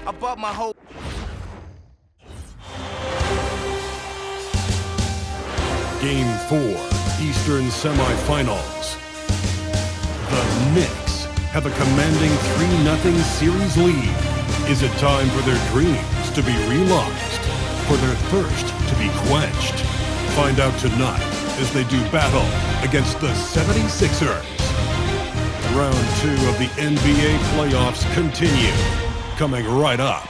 I bought my whole... Game 4, Eastern Semifinals. The Knicks have a commanding 3-0 series lead. Is it time for their dreams to be realized? For their thirst to be quenched? Find out tonight as they do battle against the 76ers. Round 2 of the NBA playoffs continue. Coming right up.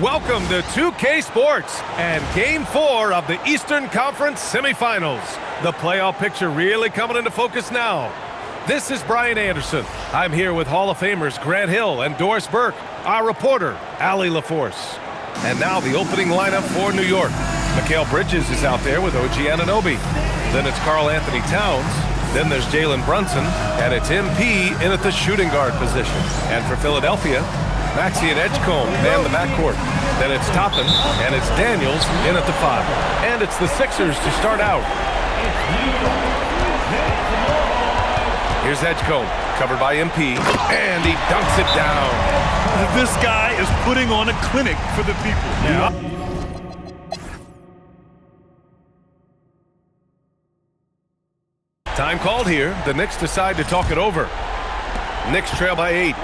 Welcome to 2K Sports and Game 4 of the Eastern Conference Semifinals. The playoff picture really coming into focus now. This is Brian Anderson. I'm here with Hall of Famers Grant Hill and Doris Burke, our reporter, Allie LaForce. And now the opening lineup for New York. Mikal Bridges is out there with OG Anunoby. Then it's Karl Anthony Towns. Then there's Jalen Brunson. And it's MP in at the shooting guard position. And for Philadelphia, Maxey and Edgecombe man the backcourt. Then it's Toppin, and it's Daniels in at the 5. And it's the Sixers to start out. Here's Edgecombe, covered by MP, and he dunks it down. This guy is putting on a clinic for the people. Yeah. Time called here. The Knicks decide to talk it over. Knicks trail by 8.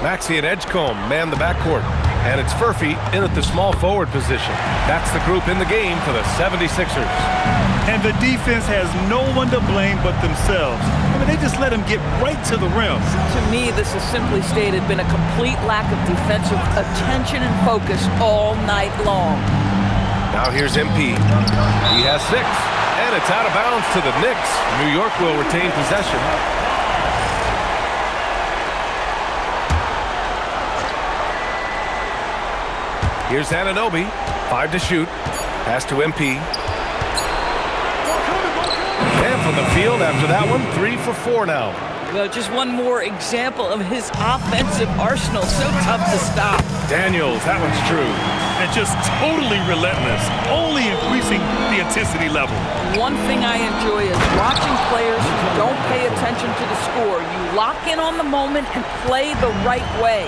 Maxey and Edgecombe man the backcourt. And it's Furphy in at the small forward position. That's the group in the game for the 76ers. And the defense has no one to blame but themselves. I mean, they just let him get right to the rim. To me, this has simply stated been a complete lack of defensive attention and focus all night long. Now here's MP. He has 6, and it's out of bounds to the Knicks. New York will retain possession. Here's Anunoby, 5 to shoot. Pass to MP. And from the field after that one, 3 for 4 now. Well, just one more example of his offensive arsenal. So tough to stop. Daniels, that one's true. And just totally relentless, only increasing the intensity level. One thing I enjoy is watching players who don't pay attention to the score. You lock in on the moment and play the right way.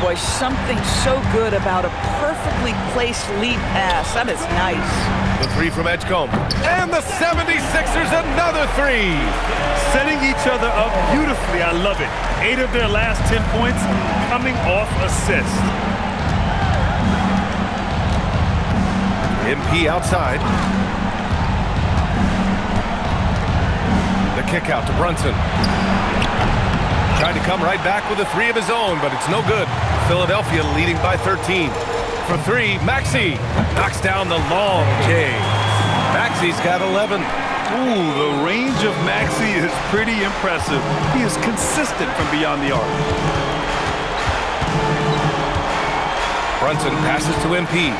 Boy, something so good about a perfectly placed lead pass. That is nice. The 3 from Edgecombe. And the 76ers another 3. Setting each other up beautifully. I love it. 8 of their last 10 points coming off assists. MP outside. The kick out to Brunson. Tried to come right back with a 3 of his own, but it's no good. Philadelphia leading by 13. For 3, Maxey knocks down the long J. Maxey's got 11. Ooh, the range of Maxey is pretty impressive. He is consistent from beyond the arc. Brunson passes to MP.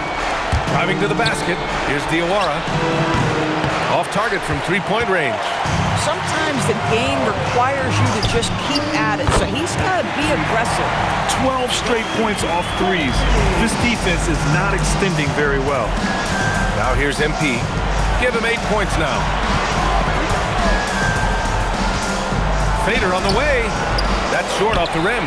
Driving to the basket. Here's Diawara. Off target from 3-point range. Sometimes the game requires you to just keep at it, so he's got to be aggressive. 12 straight points off threes. This defense is not extending very well. Now here's MP. Give him 8 points now. Fader on the way. That's short off the rim.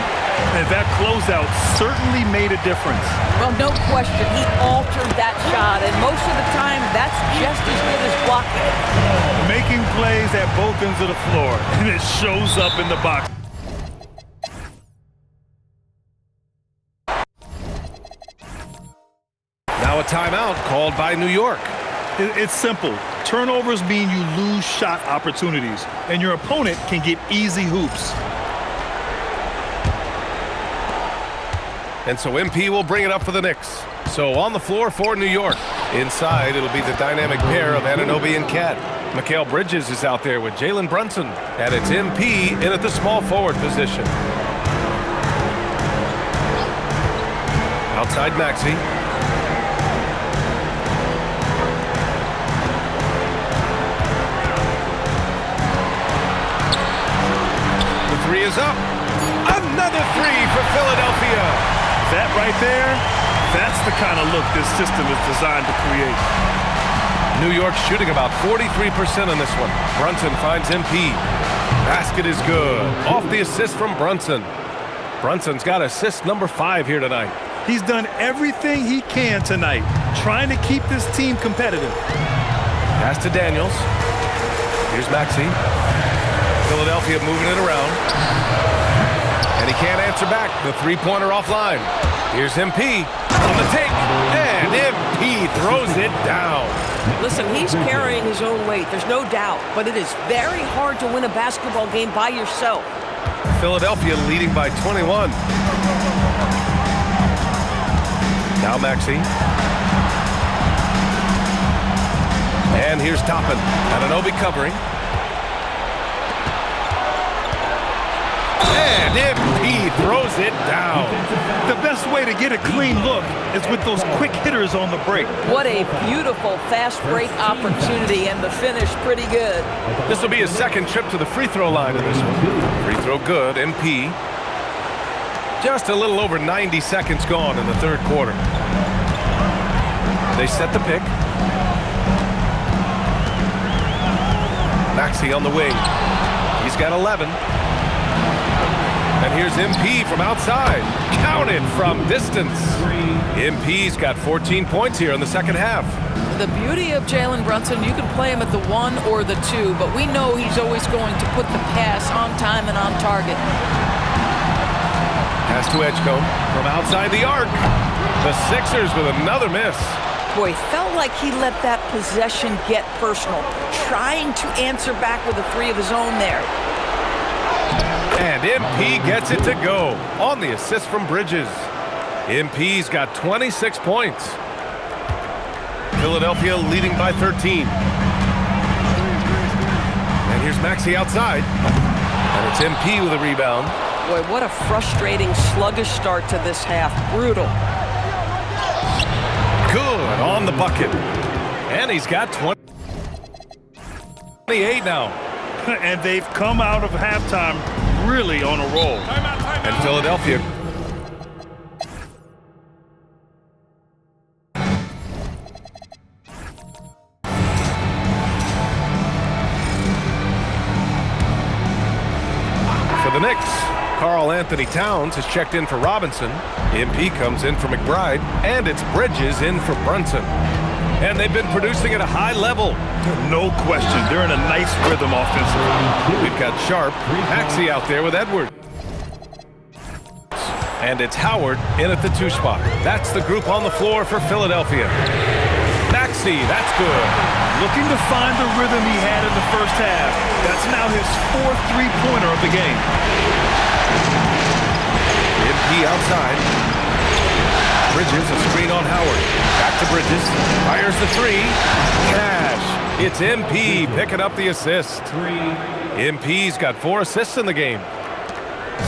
And that closeout certainly made a difference. Well, no question, he altered that shot, and most of the time, that's just as good as blocking it. Making plays at both ends of the floor, and it shows up in the box. Now a timeout called by New York. It's simple. Turnovers mean you lose shot opportunities, and your opponent can get easy hoops. And so MP will bring it up for the Knicks. So on the floor for New York. Inside, it'll be the dynamic pair of Anunoby and Cat. Mikal Bridges is out there with Jalen Brunson. And it's MP in at the small forward position. Outside Maxey. The 3 is up. Another 3 for Philadelphia. That right there, that's the kind of look this system is designed to create. New York shooting about 43% on this one. Brunson finds MP. Basket is good. Off the assist from Brunson. Brunson's got assist number 5 here tonight. He's done everything he can tonight, trying to keep this team competitive. Pass to Daniels. Here's Maxey. Philadelphia moving it around. And he can't answer back. The three-pointer offline. Here's MP on the take. And MP throws it down. Listen, he's carrying his own weight. There's no doubt. But it is very hard to win a basketball game by yourself. Philadelphia leading by 21. Now Maxey. And here's Toppin. Anunoby covering. And MP throws it down. The best way to get a clean look is with those quick hitters on the break. What a beautiful fast break opportunity, and the finish pretty good. This will be his second trip to the free throw line in this one. Free throw good, MP. Just a little over 90 seconds gone in the third quarter. They set the pick. Maxey on the wing. He's got 11. And here's MP from outside. Counted from distance. MP's got 14 points here in the second half. The beauty of Jalen Brunson, you can play him at the 1 or the 2, but we know he's always going to put the pass on time and on target. Pass to Edgecombe from outside the arc. The Sixers with another miss. Boy, felt like he let that possession get personal, trying to answer back with a 3 of his own there. And MP gets it to go on the assist from Bridges. MP's got 26 points. Philadelphia leading by 13. And here's Maxey outside. And it's MP with a rebound. Boy, what a frustrating, sluggish start to this half. Brutal. Good on the bucket. And he's got 28 now. And they've come out of halftime really on a roll. And Philadelphia for the Knicks. Karl Anthony Towns has checked in for Robinson. MP comes in for McBride, and it's Bridges in for Brunson. And they've been producing at a high level. No question. They're in a nice rhythm offensively. We've got Sharp, Maxey out there with Edwards. And it's Howard in at the 2 spot. That's the group on the floor for Philadelphia. Maxey, that's good. Looking to find the rhythm he had in the first half. That's now his 4th three-pointer of the game. MP outside. Bridges, a screen on Howard. Back to Bridges. Fires the 3. Cash. It's MP picking up the assist. MP's got 4 assists in the game.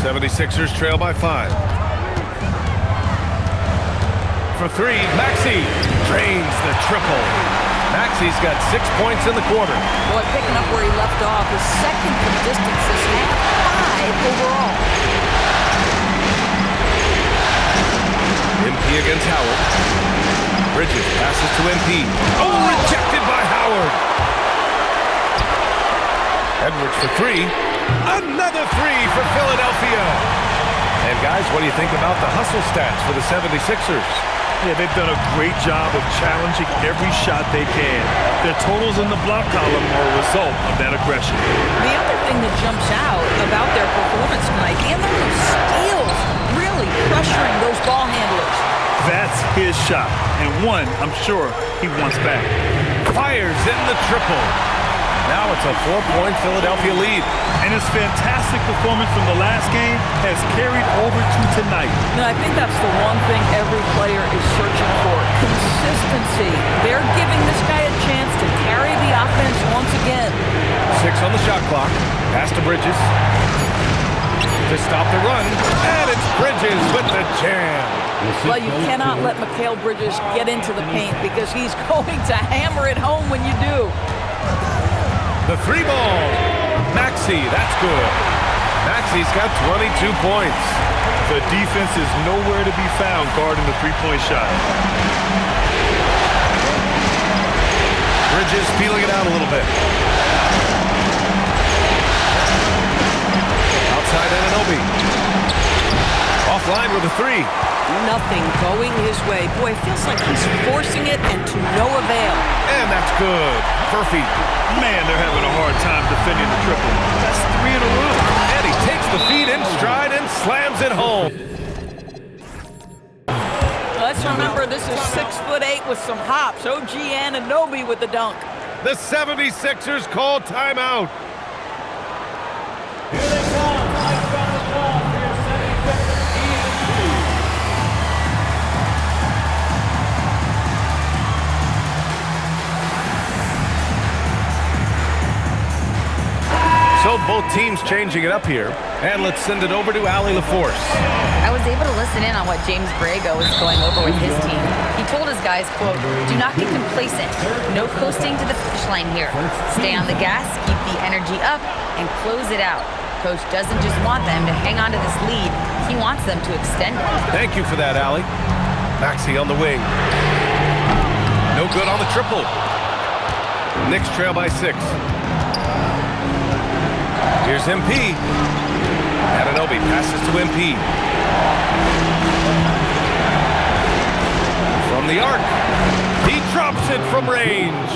76ers trail by 5. For 3, Maxey drains the triple. Maxey's got 6 points in the quarter. Boy, picking up where he left off. His second from distance this half, 5 overall. MP against Howard. Bridges passes to MP. Oh, rejected by Howard. Edwards for 3. Another 3 for Philadelphia. And guys, what do you think about the hustle stats for the 76ers? Yeah, they've done a great job of challenging every shot they can. Their totals in the block column are a result of that aggression. The other thing that jumps out about their performance tonight, the amount of steals, really pressuring those ball handlers. That's his shot, and one I'm sure he wants back. Fires in the triple. Now it's a 4-point Philadelphia lead. And his fantastic performance from the last game has carried over to tonight. And I think that's the one thing every player is searching for. Consistency. They're giving this guy a chance to carry the offense once again. 6 on the shot clock. Pass to Bridges. To stop the run. And it's Bridges with the jam. Well, you cannot let Mikal Bridges get into the paint because he's going to hammer it home when you do. The 3 ball. Maxey, that's good. Maxey's got 22 points. The defense is nowhere to be found guarding the 3-point shot. Bridges feeling it out a little bit. Outside Anunoby. Offline with a three. Nothing going his way. Boy, it feels like he's forcing it and to no avail. And that's good. Murphy. Man, they're having a hard time defending the triple. That's 3 in a row. And he takes the feed in stride and slams it home. Let's remember this is 6'8" with some hops. OG Anunoby with the dunk. The 76ers call timeout. So both teams changing it up here. And let's send it over to Allie LaForce. I was able to listen in on what James Borrego was going over with his team. He told his guys, quote, "Do not be complacent. No coasting to the finish line here. Stay on the gas, keep the energy up, and close it out. Coach doesn't just want them to hang on to this lead. He wants them to extend it." Thank you for that, Allie. Maxey on the wing. No good on the triple. Knicks trail by 6. Here's MP. Anunoby passes to MP. From the arc. He drops it from range.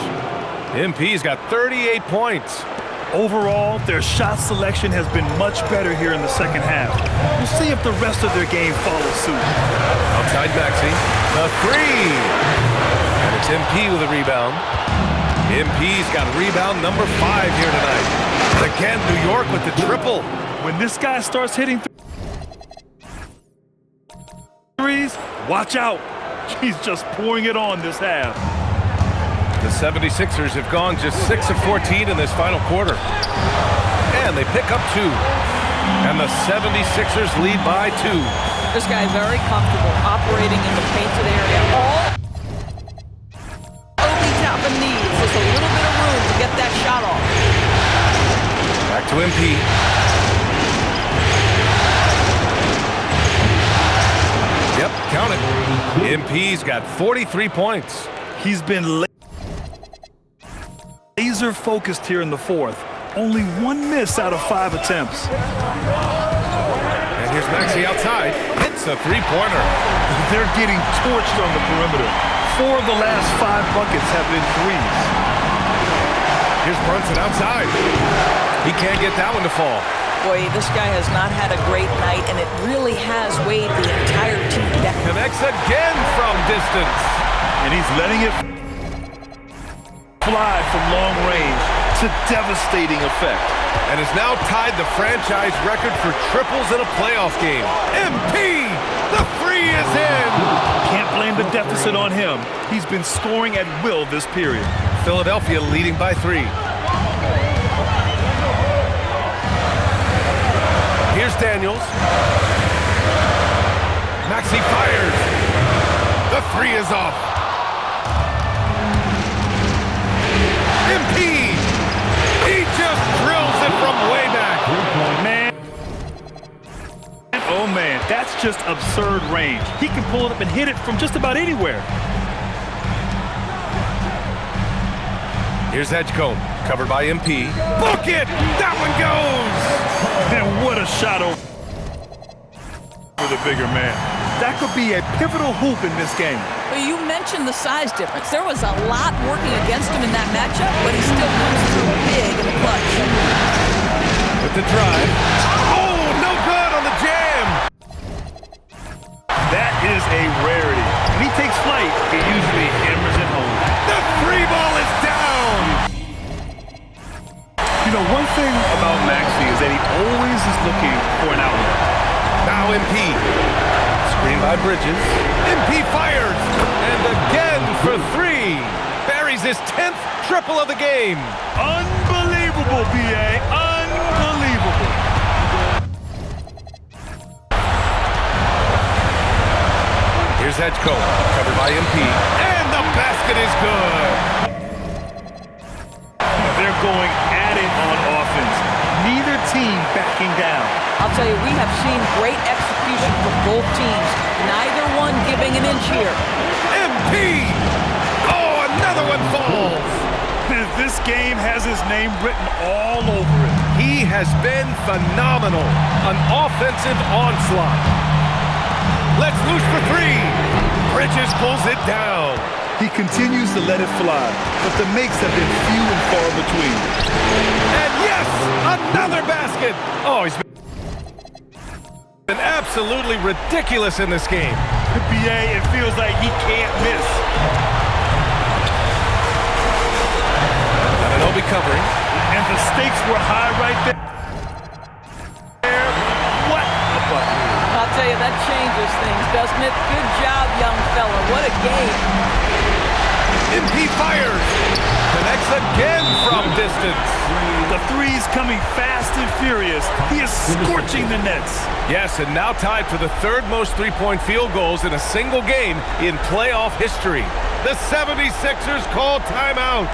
MP's got 38 points. Overall, their shot selection has been much better here in the second half. We'll see if the rest of their game follows suit. Outside Maxey. The three. And it's MP with a rebound. MP's got rebound number 5 here tonight. Again, New York with the triple. When this guy starts hitting threes, watch out. He's just pouring it on this half. The 76ers have gone just 6 of 14 in this final quarter. And they pick up 2. And the 76ers lead by 2. This guy very comfortable operating in the painted area. All Obi Toppin needs is a little bit of room to get that shot off. Back to MP. Yep, count it. MP's got 43 points. He's been laser focused here in the fourth. Only 1 miss out of 5 attempts. And here's Maxey outside. It's a three-pointer. They're getting torched on the perimeter. 4 of the last 5 buckets have been threes. Here's Brunson outside. He can't get that one to fall. Boy, this guy has not had a great night, and it really has weighed the entire team down. Connects again from distance. And he's letting it fly from long range to devastating effect. And has now tied the franchise record for triples in a playoff game. MP! The three is in! Can't blame the deficit on him. He's been scoring at will this period. Philadelphia leading by 3. Here's Daniels. Maxey fires. The three is off. MP! He just drills it from way back. Man. Oh, man, that's just absurd range. He can pull it up and hit it from just about anywhere. Here's Edgecombe, covered by MP. Book it! That one goes! And what a shot over the bigger man. That could be a pivotal hoop in this game. Well, you mentioned the size difference. There was a lot working against him in that matchup, but he still comes through big in the clutch. With the drive. Oh, no good on the jam! That is a rarity. When he takes flight, he usually hammers it home. The three ball is down! You know, one thing about Maxey is that he always is looking for an outlet. Now MP. Screen by Bridges. MP fires! And again for 3. Buries his 10th triple of the game. Unbelievable, B.A. Unbelievable. Here's Edgecombe, covered by MP. And the basket is good! They're going at it on offense. Neither team backing down. I'll tell you, we have seen great execution from both teams. Neither one giving an inch here. MP! Oh, another one falls! This game has his name written all over it. He has been phenomenal. An offensive onslaught. Let's loose for three. Bridges pulls it down. He continues to let it fly, but the makes have been few and far between. And yes, another basket. Oh, he's been absolutely ridiculous in this game. BA, it feels like he can't miss. Anunoby covering. And the stakes were high right there. What a bucket. I'll tell you, that changes things, doesn't it? Good job, young fella. What a game. MP fires. Connects again from distance. The three's coming fast and furious. He is scorching the nets. Yes, and now tied for the third most three-point field goals in a single game in playoff history. The 76ers call timeout.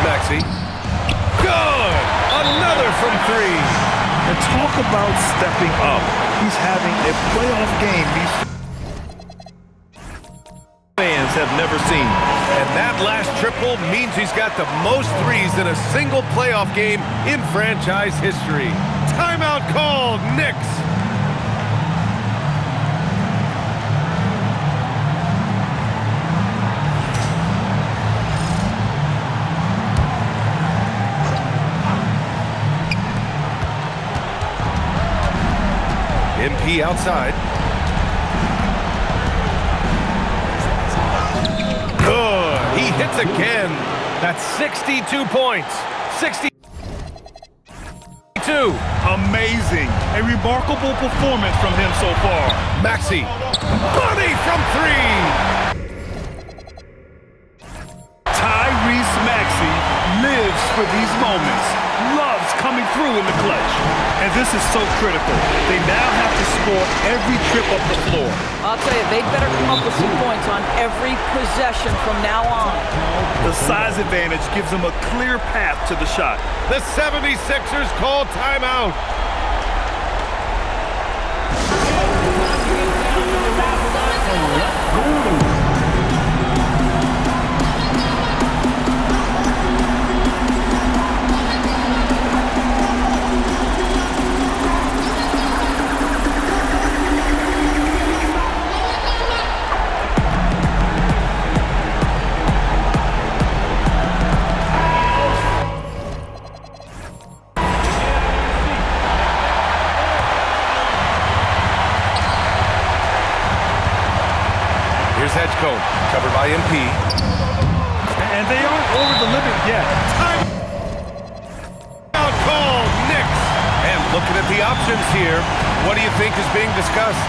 Maxey. Good! Another from three. And talk about stepping up. He's having a playoff game these fans have never seen. And that last triple means he's got the most threes in a single playoff game in franchise history. Timeout called, Knicks. MP outside. Good. He hits again. That's 62 points. 62. Amazing. A remarkable performance from him so far. Maxey. Money from three. Tyrese Maxey lives for these moments. Loves coming through in the clutch. And this is so critical. They now have to score every trip up the floor. I'll tell you, they better come up with some points on every possession from now on. The size advantage gives them a clear path to the shot. The 76ers call timeout. Here's Hedgecomb, covered by MP. And they aren't over the limit yet. Timeout call, Knicks. And looking at the options here, what do you think is being discussed?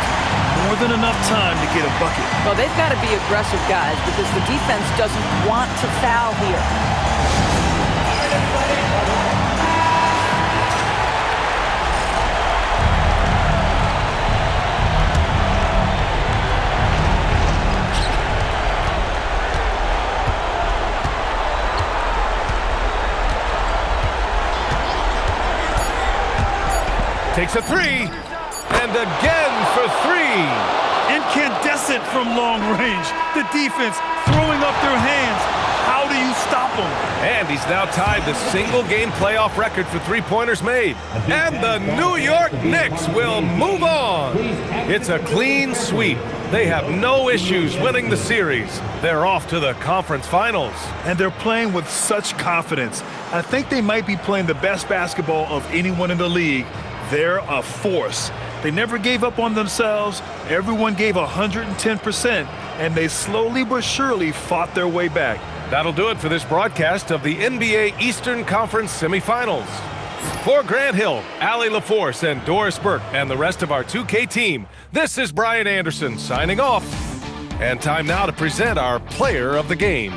More than enough time to get a bucket. Well, they've got to be aggressive, guys, because the defense doesn't want to foul here. Takes a three, and again for three. Incandescent from long range. The defense throwing up their hands. How do you stop them? And he's now tied the single-game playoff record for three-pointers made. And the New York Knicks will move on. It's a clean sweep. They have no issues winning the series. They're off to the conference finals. And they're playing with such confidence. I think they might be playing the best basketball of anyone in the league. They're a force. They never gave up on themselves. Everyone gave 110%, and they slowly but surely fought their way back. That'll do it for this broadcast of the NBA Eastern Conference semifinals. For Grant Hill, Allie LaForce, and Doris Burke, and the rest of our 2K team, this is Brian Anderson signing off. And time now to present our player of the game.